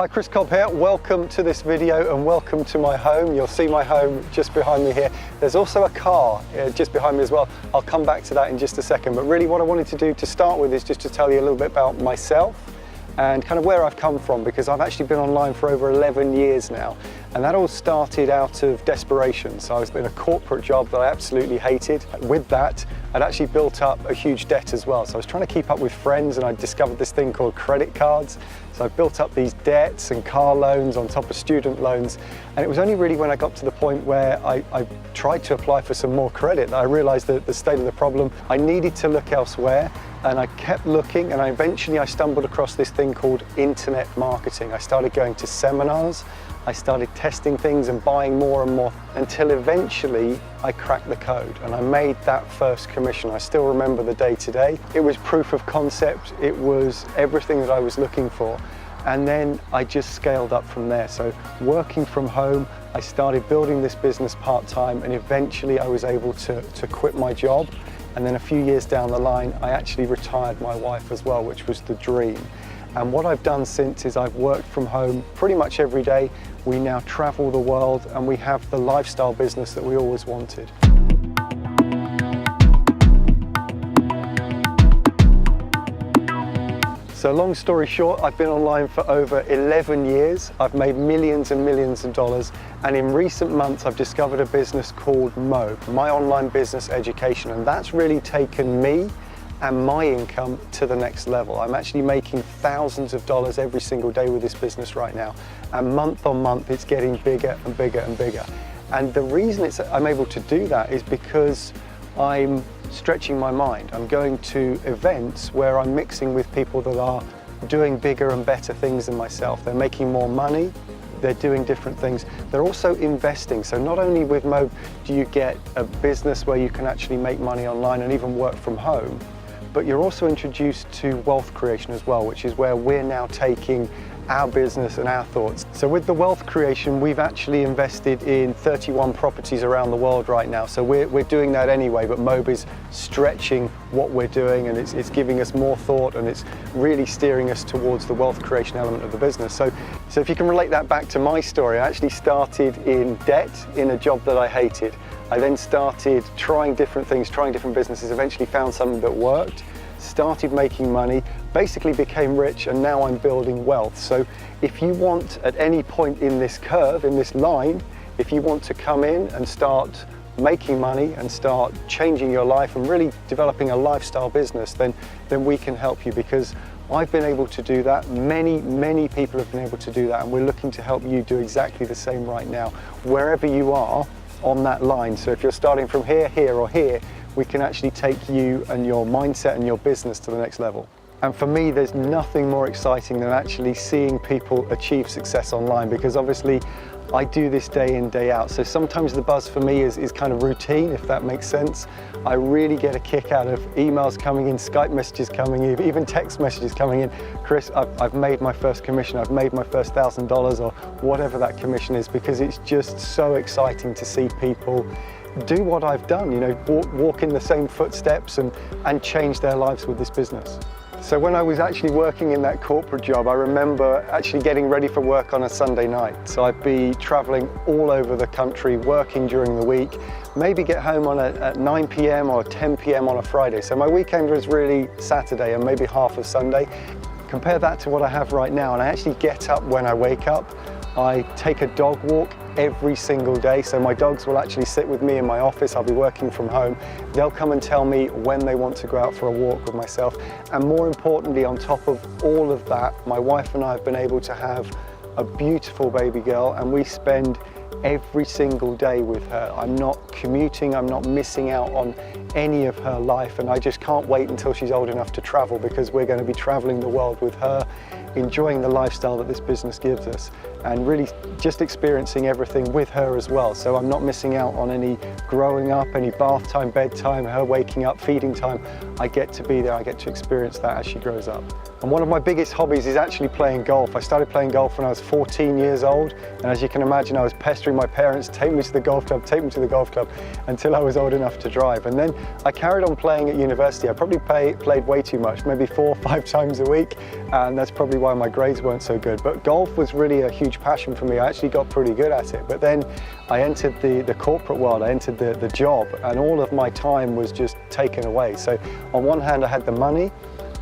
Hi, Chris Cobb here. Welcome to this video and welcome to my home. You'll see my home just behind me here. There's also a car just behind me as well. I'll come back to that in just a second. But really what I wanted to do to start with is just to tell you a little bit about myself and kind of where I've come from, because I've actually been online for over 11 years now. And that all started out of desperation. So I was in a corporate job that I absolutely hated. With that, I'd actually built up a huge debt as well. So I was trying to keep up with friends and I discovered this thing called credit cards. So I built up these debts and car loans on top of student loans. And it was only really when I got to the point where I tried to apply for some more credit that I realized that the state of the problem, I needed to look elsewhere. And I kept looking, and eventually I stumbled across this thing called internet marketing. I started going to seminars, I started testing things and buying more and more, until eventually I cracked the code and I made that first commission. I still remember the day today. It was proof of concept, it was everything that I was looking for. And then I just scaled up from there. So working from home, I started building this business part-time, and eventually I was able to quit my job. And then a few years down the line, I actually retired my wife as well, which was the dream. And what I've done since is I've worked from home pretty much every day. We now travel the world and we have the lifestyle business that we always wanted. So long story short, I've been online for over 11 years. I've made millions and millions of dollars. And in recent months, I've discovered a business called Mo, my online business education. And that's really taken me and my income to the next level. I'm actually making thousands of dollars every single day with this business right now. And month on month, it's getting bigger and bigger and bigger. And the reason I'm able to do that is because I'm stretching my mind. I'm going to events where I'm mixing with people that are doing bigger and better things than myself. They're making more money, they're doing different things. They're also investing. So not only with Mo do you get a business where you can actually make money online and even work from home, but you're also introduced to wealth creation as well, which is where we're now taking our business and our thoughts. So with the wealth creation, we've actually invested in 31 properties around the world right now. So we're doing that anyway, but Mob is stretching what we're doing, and it's giving us more thought, and it's really steering us towards the wealth creation element of the business. So if you can relate that back to my story, I actually started in debt in a job that I hated. I then started trying different things, trying different businesses, eventually found something that worked, started making money, basically became rich, and now I'm building wealth. So if you want, at any point in this curve, in this line, if you want to come in and start making money and start changing your life and really developing a lifestyle business, then we can help you, because I've been able to do that. Many people have been able to do that, and we're looking to help you do exactly the same right now, wherever you are on that line. So if you're starting from here, here, or here, we can actually take you and your mindset and your business to the next level. And for me, there's nothing more exciting than actually seeing people achieve success online, because obviously I do this day in, day out. So sometimes the buzz for me is kind of routine, if that makes sense. I really get a kick out of emails coming in, Skype messages coming in, even text messages coming in. Chris, I've made my first commission, I've made my first $1,000, or whatever that commission is, because it's just so exciting to see people do what I've done, you know, walk in the same footsteps and change their lives with this business. So when I was actually working in that corporate job, I remember actually getting ready for work on a Sunday night. So I'd be traveling all over the country, working during the week, maybe get home at 9 p.m. or 10 p.m. on a Friday. So my weekend was really Saturday and maybe half of Sunday. Compare that to what I have right now, and I actually get up when I wake up. I take a dog walk every single day. So my dogs will actually sit with me in my office. I'll be working from home. They'll come and tell me when they want to go out for a walk with myself. And more importantly, on top of all of that, my wife and I have been able to have a beautiful baby girl, and we spend every single day with her. I'm not commuting, I'm not missing out on any of her life, and I just can't wait until she's old enough to travel, because we're going to be traveling the world with her, enjoying the lifestyle that this business gives us, and really just experiencing everything with her as well. So I'm not missing out on any growing up, any bath time, bedtime, her waking up, feeding time. I get to be there, I get to experience that as she grows up. And one of my biggest hobbies is actually playing golf. I started playing golf when I was 14 years old, and as you can imagine, I was pestering pestering my parents, take me to the golf club, take me to the golf club, until I was old enough to drive. And then I carried on playing at university. I probably played way too much, maybe 4 or 5 times a week, and that's probably why my grades weren't so good. But golf was really a huge passion for me. I actually got pretty good at it. But then I entered the corporate world, I entered the job, and all of my time was just taken away. So on one hand, I had the money,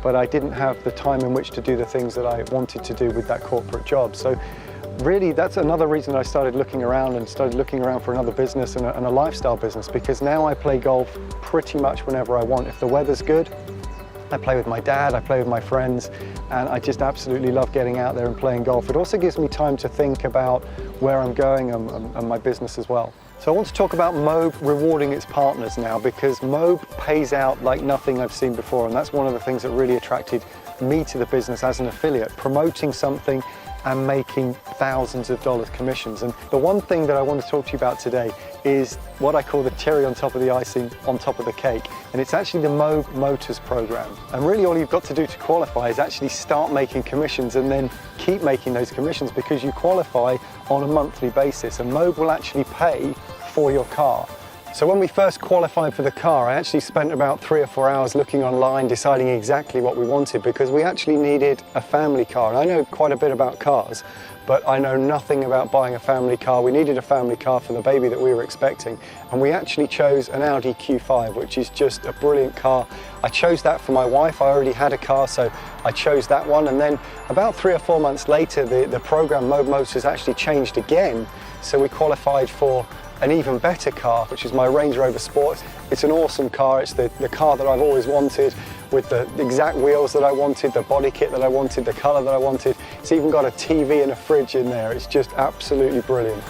but I didn't have the time in which to do the things that I wanted to do with that corporate job. So really, that's another reason I started looking around for another business and a lifestyle business, because now I play golf pretty much whenever I want. If the weather's good, I play with my dad, I play with my friends, and I just absolutely love getting out there and playing golf. It also gives me time to think about where I'm going and my business as well. So I want to talk about Mobe rewarding its partners now, because Mobe pays out like nothing I've seen before, and that's one of the things that really attracted me to the business as an affiliate, promoting something and making thousands of dollars commissions. And the one thing that I want to talk to you about today is what I call the cherry on top of the icing on top of the cake. And it's actually the Mobe Motors program. And really all you've got to do to qualify is actually start making commissions and then keep making those commissions, because you qualify on a monthly basis, and Mobe will actually pay for your car. So when we first qualified for the car, I actually spent about 3 or 4 hours looking online, deciding exactly what we wanted, because we actually needed a family car. And I know quite a bit about cars, but I know nothing about buying a family car. We needed a family car for the baby that we were expecting, and we actually chose an Audi Q5, which is just a brilliant car. I chose that for my wife. I already had a car, so I chose that one. And then about 3 or 4 months later, the program Mobe Motors actually changed again, so we qualified for an even better car, which is my Range Rover Sport. It's an awesome car. It's the car that I've always wanted, with the exact wheels that I wanted, the body kit that I wanted, the color that I wanted. It's even got a TV and a fridge in there. It's just absolutely brilliant.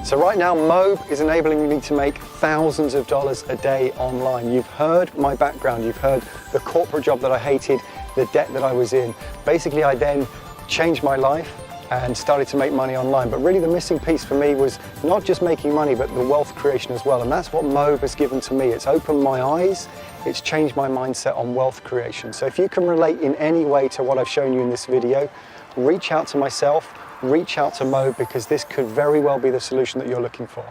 So right now, Mobe is enabling me to make thousands of dollars a day online. You've heard my background, you've heard the corporate job that I hated, the debt that I was in. Basically, I then changed my life and started to make money online. But really the missing piece for me was not just making money, but the wealth creation as well. And that's what Mobe has given to me. It's opened my eyes, it's changed my mindset on wealth creation. So if you can relate in any way to what I've shown you in this video, reach out to myself, reach out to Mobe, because this could very well be the solution that you're looking for.